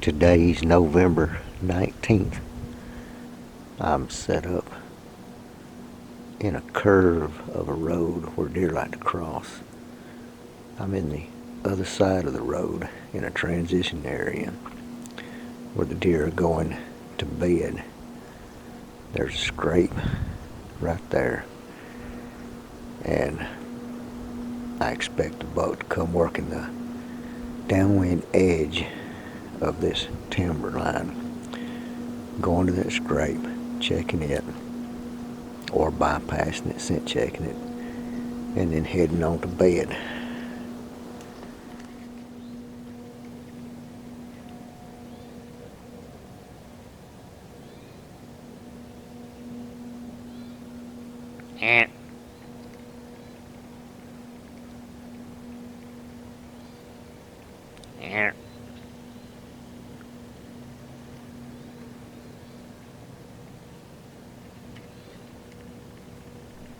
Today's November 19th. I'm set up in a curve of a road where deer like to cross. I'm in the other side of the road in a transition area where the deer are going to bed. There's a scrape right there, and I expect the buck to come working the downwind edge of this timber line, going to that scrape, checking it, or bypassing it, scent checking it, and then heading on to bed.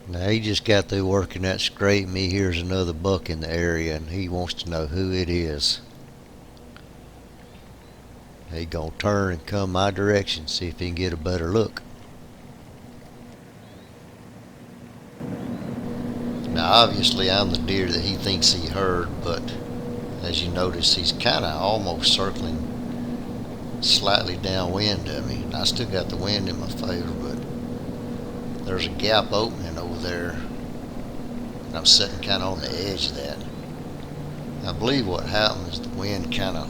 Now he just got through working that scrape, and he hears another buck in the area, and he wants to know who it is. He gonna turn and come my direction, see if he can get a better look. Now obviously I'm the deer that he thinks he heard, but as you notice, he's kind of almost circling slightly downwind of me. I still got the wind in my favor, but there's a gap opening over there, and I'm sitting kind of on the edge of that. I believe what happened is the wind kind of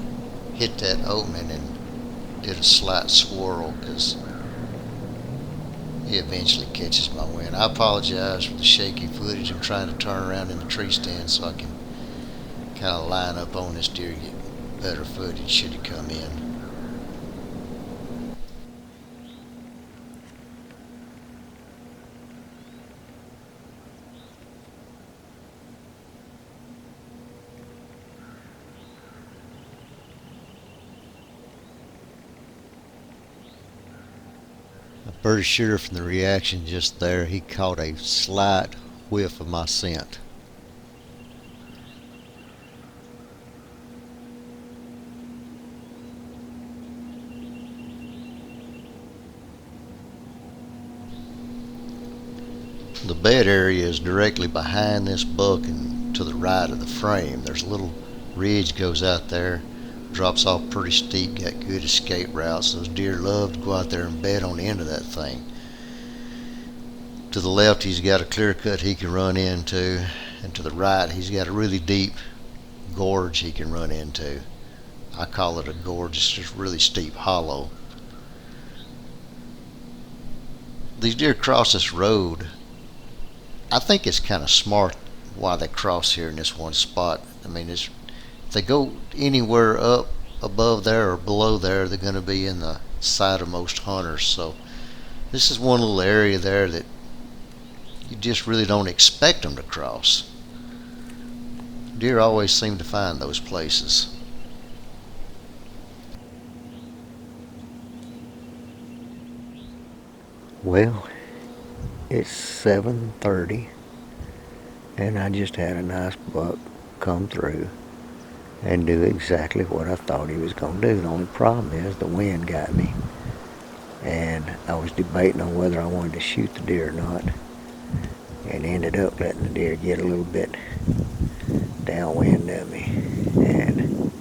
hit that opening and did a slight swirl, because he eventually catches my wind. I apologize for the shaky footage. I'm trying to turn around in the tree stand so I can kind of line up on this deer, get better footage should he come in. I'm pretty sure from the reaction just there, he caught a slight whiff of my scent. The bed area is directly behind this buck and to the right of the frame. There's a little ridge goes out there, drops off pretty steep, got good escape routes. Those deer love to go out there and bed on the end of that thing. To the left, he's got a clear cut he can run into, and to the right, he's got a really deep gorge he can run into. I call it a gorge. It's just really steep hollow. These deer cross this road. I think it's kind of smart why they cross here in this one spot. I mean, if they go anywhere up above there or below there, they're going to be in the sight of most hunters. So this is one little area there that you just really don't expect them to cross. Deer always seem to find those places. Well, it's 7:30, and I just had a nice buck come through and do exactly what I thought he was going to do. The only problem is the wind got me, and I was debating on whether I wanted to shoot the deer or not, and ended up letting the deer get a little bit downwind of me, and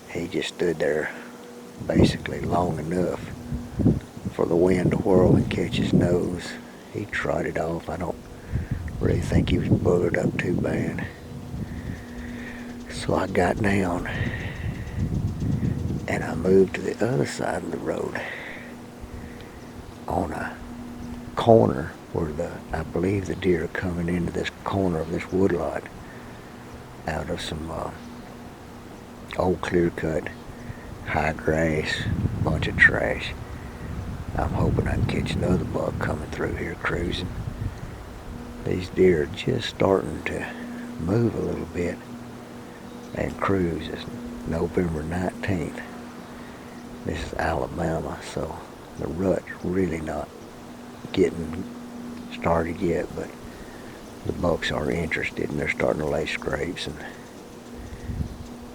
he just stood there basically long enough for the wind to whirl and catch his nose. He trotted off. I don't really think he was buggered up too bad. So I got down and I moved to the other side of the road on a corner where I believe the deer are coming into this corner of this woodlot out of some old clear cut, high grass, bunch of trash. I'm hoping I can catch another buck coming through here cruising. These deer are just starting to move a little bit and cruise. It's November 19th. This is Alabama, so the rut's really not getting started yet, but the bucks are interested and they're starting to lay scrapes, and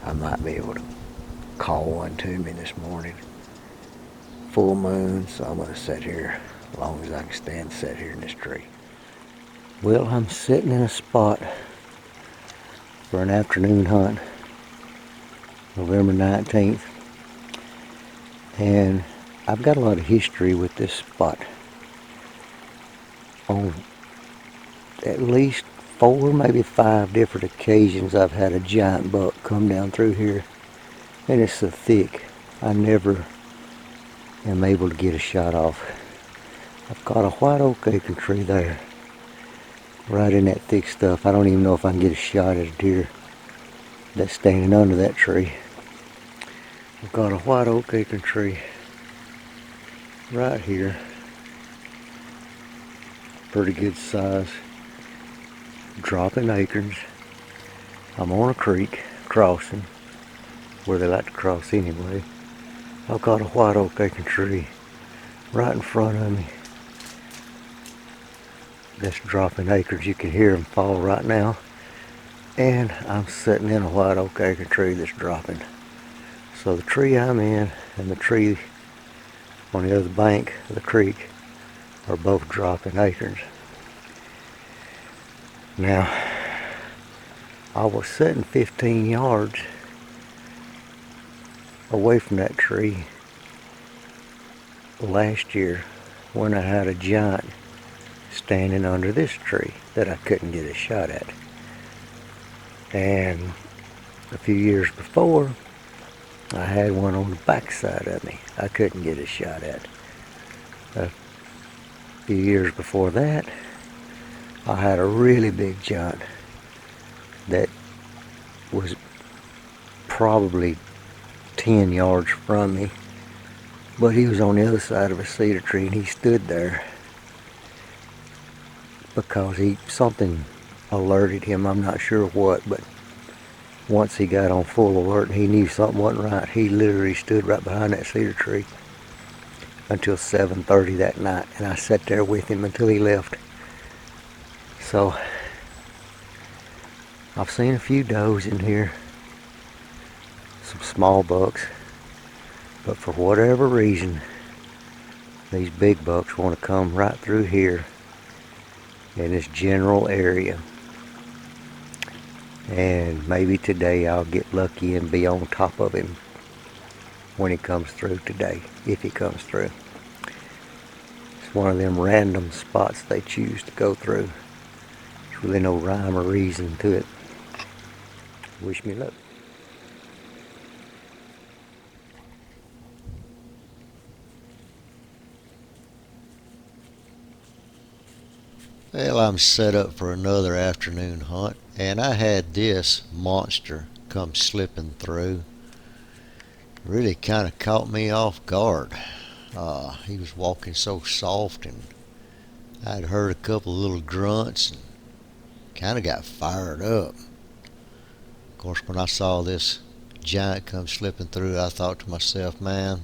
I might be able to call one to me this morning. Full moon, so I'm going to sit here as long as I can stand, sit here in this tree. Well, I'm sitting in a spot for an afternoon hunt, November 19th, and I've got a lot of history with this spot. On at least 4, maybe 5 different occasions I've had a giant buck come down through here, and it's so thick I never am able to get a shot off. I've got a white oak acorn tree there, right in that thick stuff. I don't even know if I can get a shot at a deer that's standing under that tree. I've got a white oak acorn tree right here, pretty good size, dropping acorns. I'm on a creek crossing, where they like to cross anyway. I've got a white oak acorn tree right in front of me that's dropping acorns. You can hear them fall right now. And I'm sitting in a white oak acorn tree that's dropping. So the tree I'm in and the tree on the other bank of the creek are both dropping acorns. Now, I was sitting 15 yards away from that tree last year when I had a giant standing under this tree that I couldn't get a shot at. And a few years before, I had one on the backside of me I couldn't get a shot at. A few years before that, I had a really big giant that was probably 10 yards from me, but he was on the other side of a cedar tree, and he stood there because something alerted him. I'm not sure what, but once he got on full alert and he knew something wasn't right, he literally stood right behind that cedar tree until 7:30 that night, and I sat there with him until he left. So I've seen a few does in here, some small bucks, but for whatever reason these big bucks want to come right through here in this general area. And maybe today I'll get lucky and be on top of him when he comes through today, if he comes through. It's one of them random spots they choose to go through. There's really no rhyme or reason to it. Wish me luck. Well, I'm set up for another afternoon hunt, and I had this monster come slipping through. Really kind of caught me off guard. He was walking so soft, and I'd heard a couple of little grunts and kind of got fired up. Of course, when I saw this giant come slipping through, I thought to myself, man,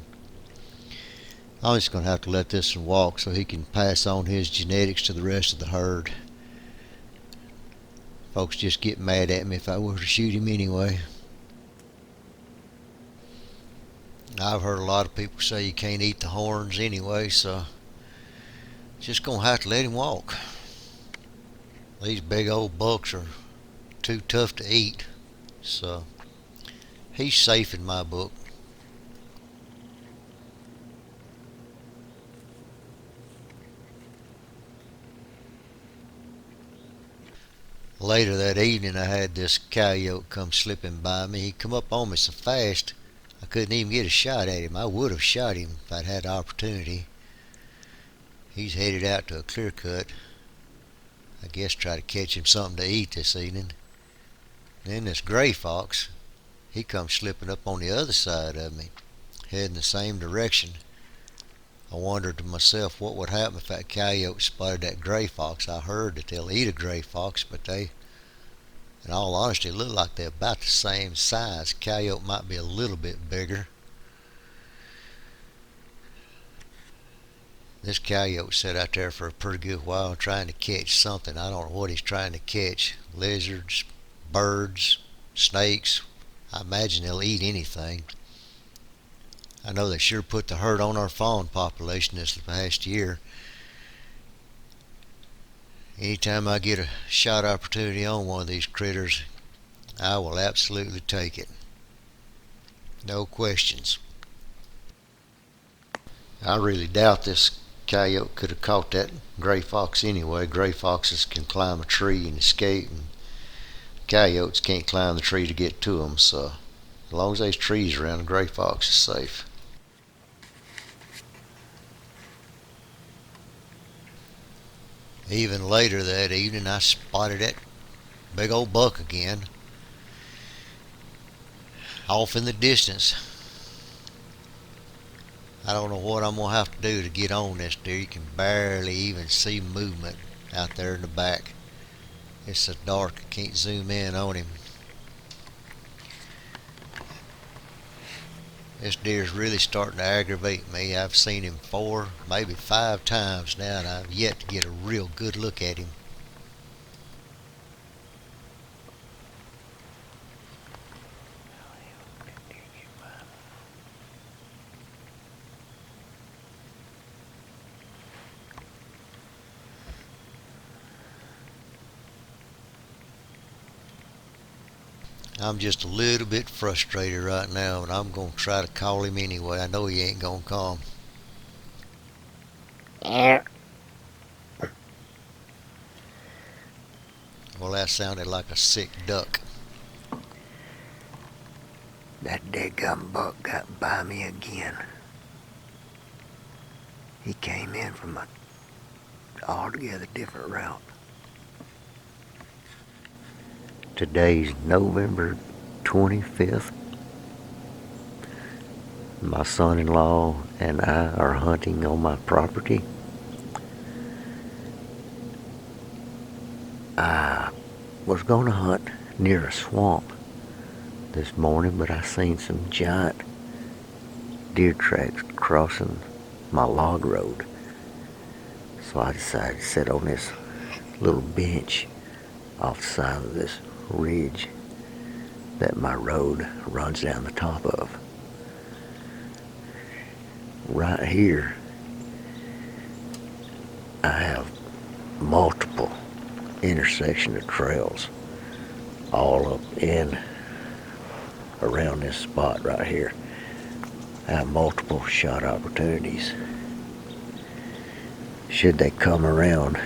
I'm just going to have to let this one walk so he can pass on his genetics to the rest of the herd. Folks just get mad at me if I were to shoot him anyway. I've heard a lot of people say you can't eat the horns anyway, so just going to have to let him walk. These big old bucks are too tough to eat, so he's safe in my book. Later that evening, I had this coyote come slipping by me. He come up on me so fast I couldn't even get a shot at him. I would have shot him if I'd had the opportunity. He's headed out to a clear cut. I guess try to catch him something to eat this evening. Then this gray fox, he come slipping up on the other side of me, heading the same direction. I wondered to myself what would happen if that coyote spotted that gray fox. I heard that they'll eat a gray fox, but they, in all honesty, look like they're about the same size. Coyote might be a little bit bigger. This coyote sat out there for a pretty good while trying to catch something. I don't know what he's trying to catch. Lizards, birds, snakes. I imagine they'll eat anything. I know they sure put the hurt on our fawn population this past year. Anytime I get a shot opportunity on one of these critters, I will absolutely take it. No questions. I really doubt this coyote could have caught that gray fox anyway. Gray foxes can climb a tree and escape, and coyotes can't climb the tree to get to them. So as long as there's trees around, the gray fox is safe. Even later that evening, I spotted that big old buck again, off in the distance. I don't know what I'm going to have to do to get on this deer. You can barely even see movement out there in the back. It's so dark I can't zoom in on him. This deer's really starting to aggravate me. I've seen him 4, maybe 5 times now, and I've yet to get a real good look at him. I'm just a little bit frustrated right now, but I'm going to try to call him anyway. I know he ain't going to come. Well, that sounded like a sick duck. That deadgum buck got by me again. He came in from a altogether different route. Today's November 25th. My son-in-law and I are hunting on my property. I was going to hunt near a swamp this morning, but I seen some giant deer tracks crossing my log road. So I decided to sit on this little bench off the side of this ridge that my road runs down the top of. Right here, I have multiple intersection of trails all up in around this spot right here. I have multiple shot opportunities. Should they come around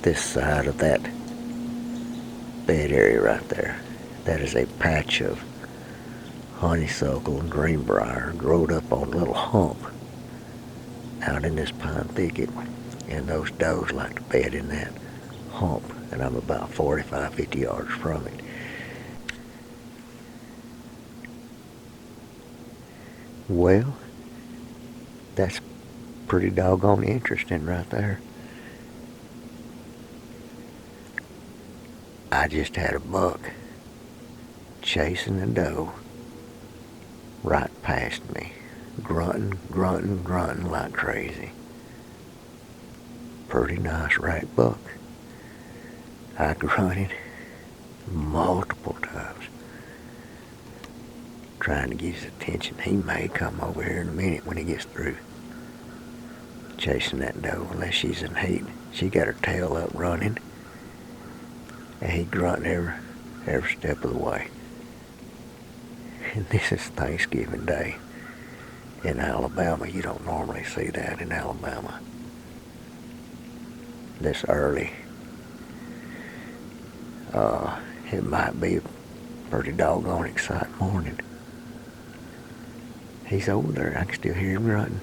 this side of that bed area right there, that is a patch of honeysuckle and greenbrier growed up on a little hump out in this pine thicket, and those does like to bed in that hump, and I'm about 45-50 yards from it. Well, that's pretty doggone interesting right there. I just had a buck chasing a doe right past me, grunting, grunting, grunting like crazy. Pretty nice rack buck. I grunted multiple times, trying to get his attention. He may come over here in a minute when he gets through chasing that doe, unless she's in heat. She got her tail up running, and he grunting every step of the way. And this is Thanksgiving Day in Alabama. You don't normally see that in Alabama this early. It might be a pretty doggone exciting morning. He's over there. I can still hear him grunting.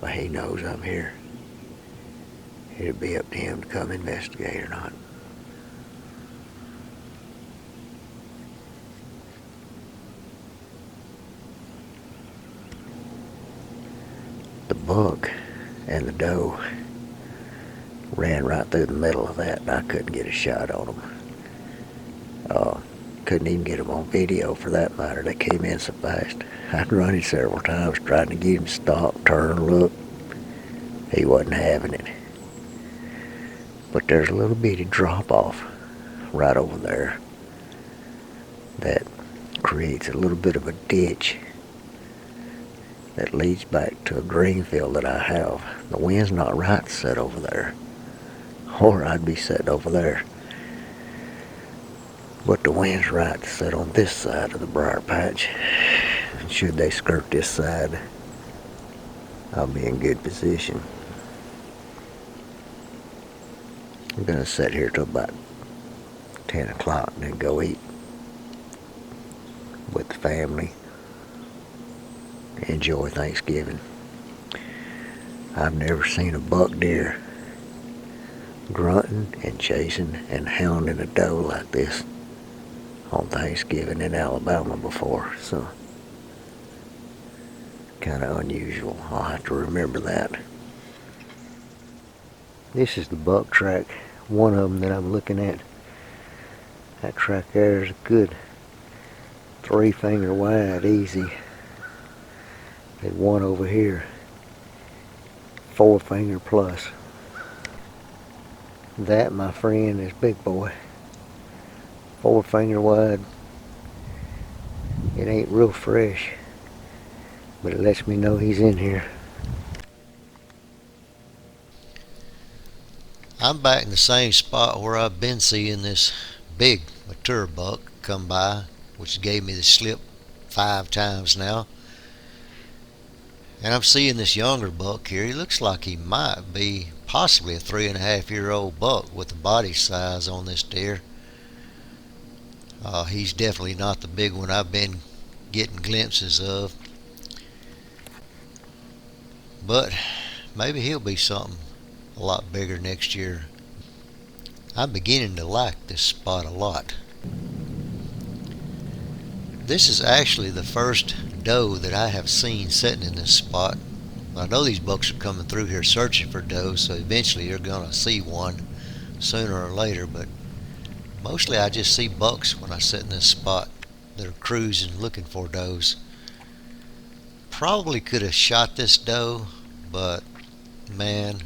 Well, he knows I'm here. It'll be up to him to come investigate or not. buck, and the doe ran right through the middle of that, and I couldn't get a shot on them. Couldn't even get them on video for that matter. They came in so fast. I'd run him several times trying to get him to stop, turn, look. He wasn't having it. But there's a little bitty drop off right over there that creates a little bit of a ditch that leads back to a green field that I have. The wind's not right to set over there, or I'd be set over there. But the wind's right to set on this side of the briar patch. And should they skirt this side, I'll be in good position. I'm gonna sit here till about 10 o'clock and then go eat with the family. Enjoy Thanksgiving. I've never seen a buck deer grunting and chasing and hounding a doe like this on Thanksgiving in Alabama before, so kind of unusual. I'll have to remember that. This is the buck track, one of them that I'm looking at. That track there is a good 3-finger wide, easy. There's one over here, 4-finger plus. That, my friend, is big boy. 4-finger wide. It ain't real fresh, but it lets me know he's in here. I'm back in the same spot where I've been seeing this big mature buck come by, which gave me the slip 5 times now. And I'm seeing this younger buck here. He looks like he might be possibly a 3.5-year-old buck with the body size on this deer. He's definitely not the big one I've been getting glimpses of. But maybe he'll be something a lot bigger next year. I'm beginning to like this spot a lot. This is actually the first doe that I have seen sitting in this spot. I know these bucks are coming through here searching for does, so eventually you're going to see one sooner or later, but mostly I just see bucks when I sit in this spot that are cruising looking for does. Probably could have shot this doe, but man,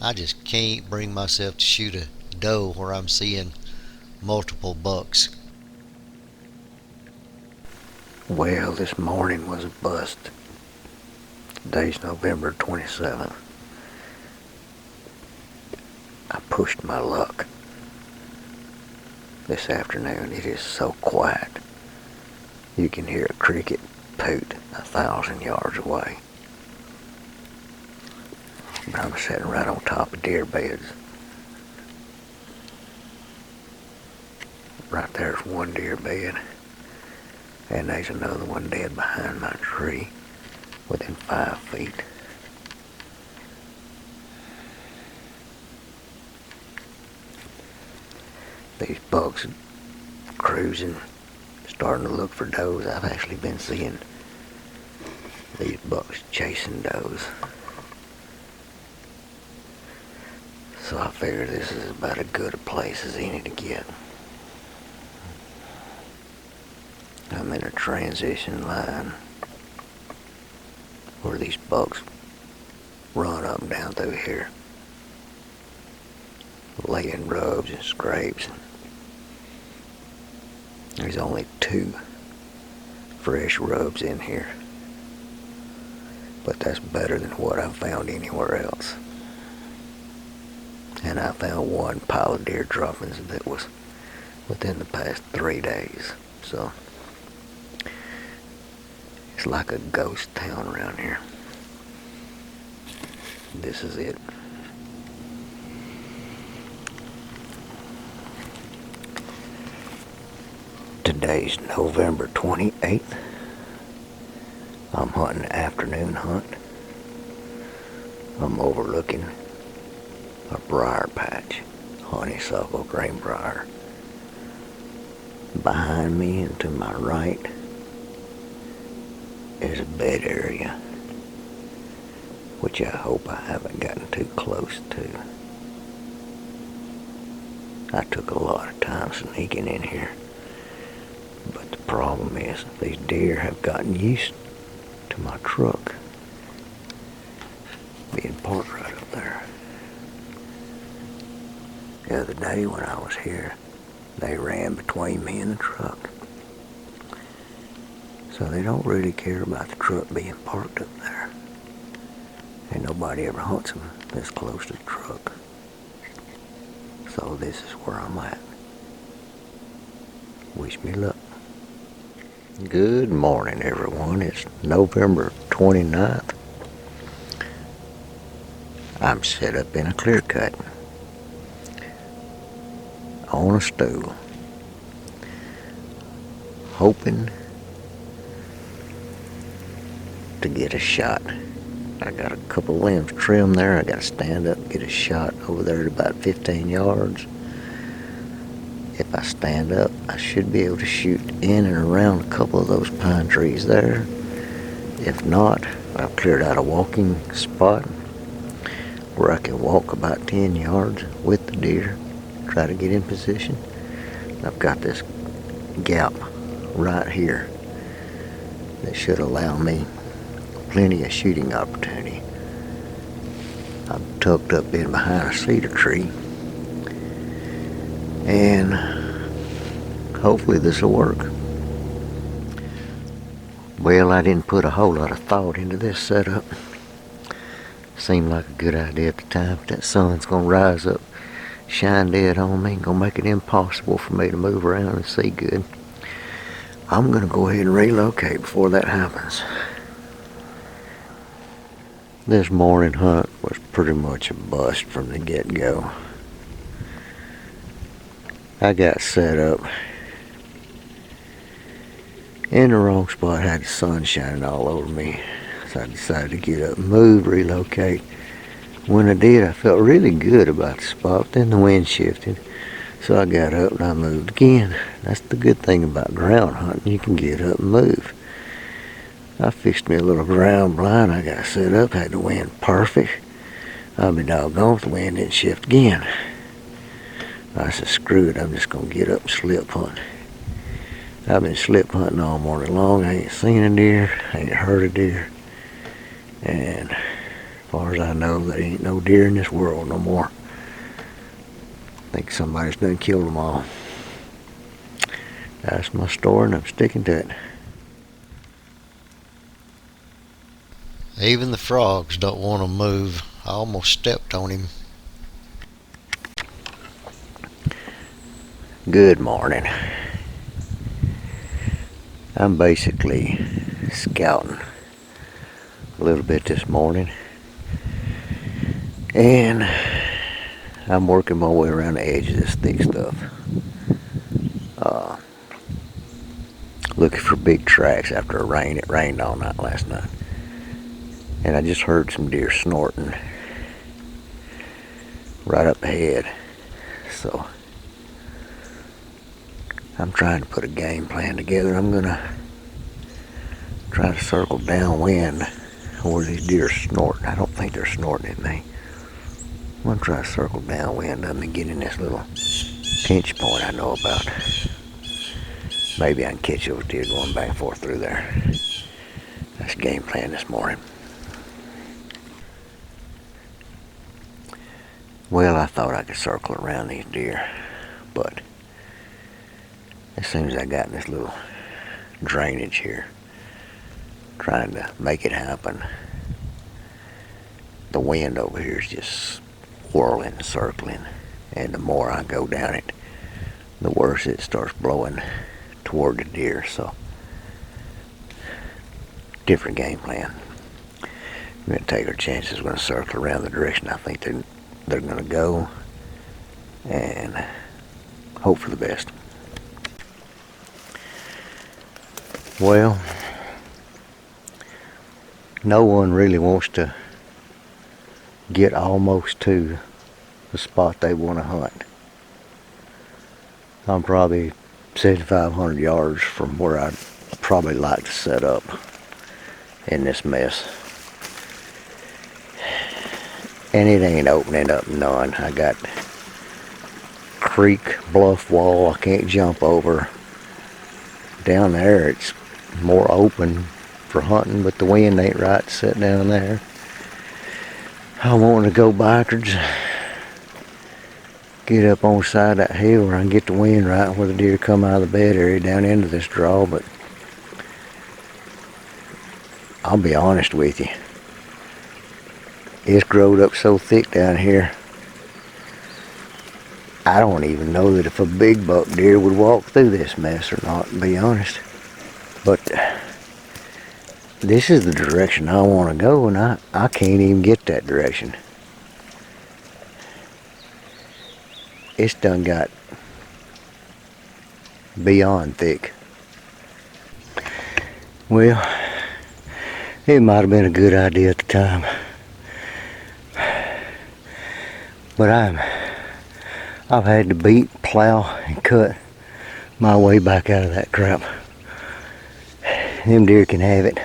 I just can't bring myself to shoot a doe where I'm seeing multiple bucks. Well, this morning was a bust. Today's November 27th. I pushed my luck. This afternoon it is so quiet. You can hear a cricket poot 1,000 yards away. But I'm sitting right on top of deer beds. Right there's one deer bed, and there's another one dead behind my tree within 5 feet. These bucks cruising, starting to look for does. I've actually been seeing these bucks chasing does. So I figure this is about as good a place as any to get. I'm in a transition line where these bucks run up and down through here, laying rubs and scrapes. There's only 2 fresh rubs in here, but that's better than what I've found anywhere else. And I found 1 pile of deer droppings that was within the past 3 days. So it's like a ghost town around here. This is it. Today's November 28th. I'm hunting an afternoon hunt. I'm overlooking a briar patch, honeysuckle greenbrier. Behind me and to my right is a bed area which I hope I haven't gotten too close to. I took a lot of time sneaking in here, but the problem is these deer have gotten used to my truck being parked right up there. The other day when I was here, they ran between me and the truck. So they don't really care about the truck being parked up there. And nobody ever hunts them this close to the truck. So this is where I'm at. Wish me luck. Good morning, everyone. It's November 29th. I'm set up in a clear cut on a stool, hoping to get a shot. I got a couple limbs trimmed there. I got to stand up and get a shot over there at about 15 yards. If I stand up, I should be able to shoot in and around a couple of those pine trees there. If not, I've cleared out a walking spot where I can walk about 10 yards with the deer, try to get in position. I've got this gap right here that should allow me plenty of shooting opportunity. I'm tucked up in behind a cedar tree, and hopefully this will work. Well, I didn't put a whole lot of thought into this setup. Seemed like a good idea at the time, but that sun's gonna rise up, shine dead on me, gonna make it impossible for me to move around and see good. I'm gonna go ahead and relocate before that happens. This morning hunt was pretty much a bust from the get-go. I got set up in the wrong spot, had the sun shining all over me. So I decided to get up, move, relocate. When I did, I felt really good about the spot, but then the wind shifted. So I got up and I moved again. That's the good thing about ground hunting, you can get up and move. I fixed me a little ground blind. I got set up, had the wind perfect. I'll be doggone if the wind didn't shift again. I said, screw it, I'm just going to get up and slip hunt. I've been slip hunting all morning long. I ain't seen a deer, I ain't heard a deer. And as far as I know, there ain't no deer in this world no more. I think somebody's done killed them all. That's my story, and I'm sticking to it. Even the frogs don't want to move. I almost stepped on him. Good morning. I'm basically scouting a little bit this morning, and I'm working my way around the edge of this thick stuff, looking for big tracks after a rain. It rained all night last night, and I just heard some deer snorting right up ahead. So I'm trying to put a game plan together. I'm gonna try to circle downwind where these deer are snorting. I don't think they're snorting at me. I'm gonna try to circle downwind of them and get in this little pinch point I know about. Maybe I can catch those deer going back and forth through there. That's the game plan this morning. Well, I thought I could circle around these deer, but as soon as I got in this little drainage here, trying to make it happen, the wind over here is just whirling and circling, and the more I go down it, the worse it starts blowing toward the deer. So different game plan. We're going to take our chances. We're going to circle around the direction I think they're going to go and hope for the best. Well, no one really wants to get almost to the spot they want to hunt. I'm probably 7,500 yards from where I'd probably like to set up in this mess. and it ain't opening up none. I got creek, bluff wall I can't jump over. Down there it's more open for hunting, but the wind ain't right to sit down there. I want to go backwards, get up on the side of that hill where I can get the wind right where the deer come out of the bed area down into this draw, but I'll be honest with you. It's growed up so thick down here, I don't even know that if a big buck deer would walk through this mess or not, to be honest. But this is the direction I want to go, and I can't even get that direction. It's done got beyond thick. Well, it might have been a good idea at the time, but I've had to beat, plow, and cut my way back out of that crap. Them deer can have it.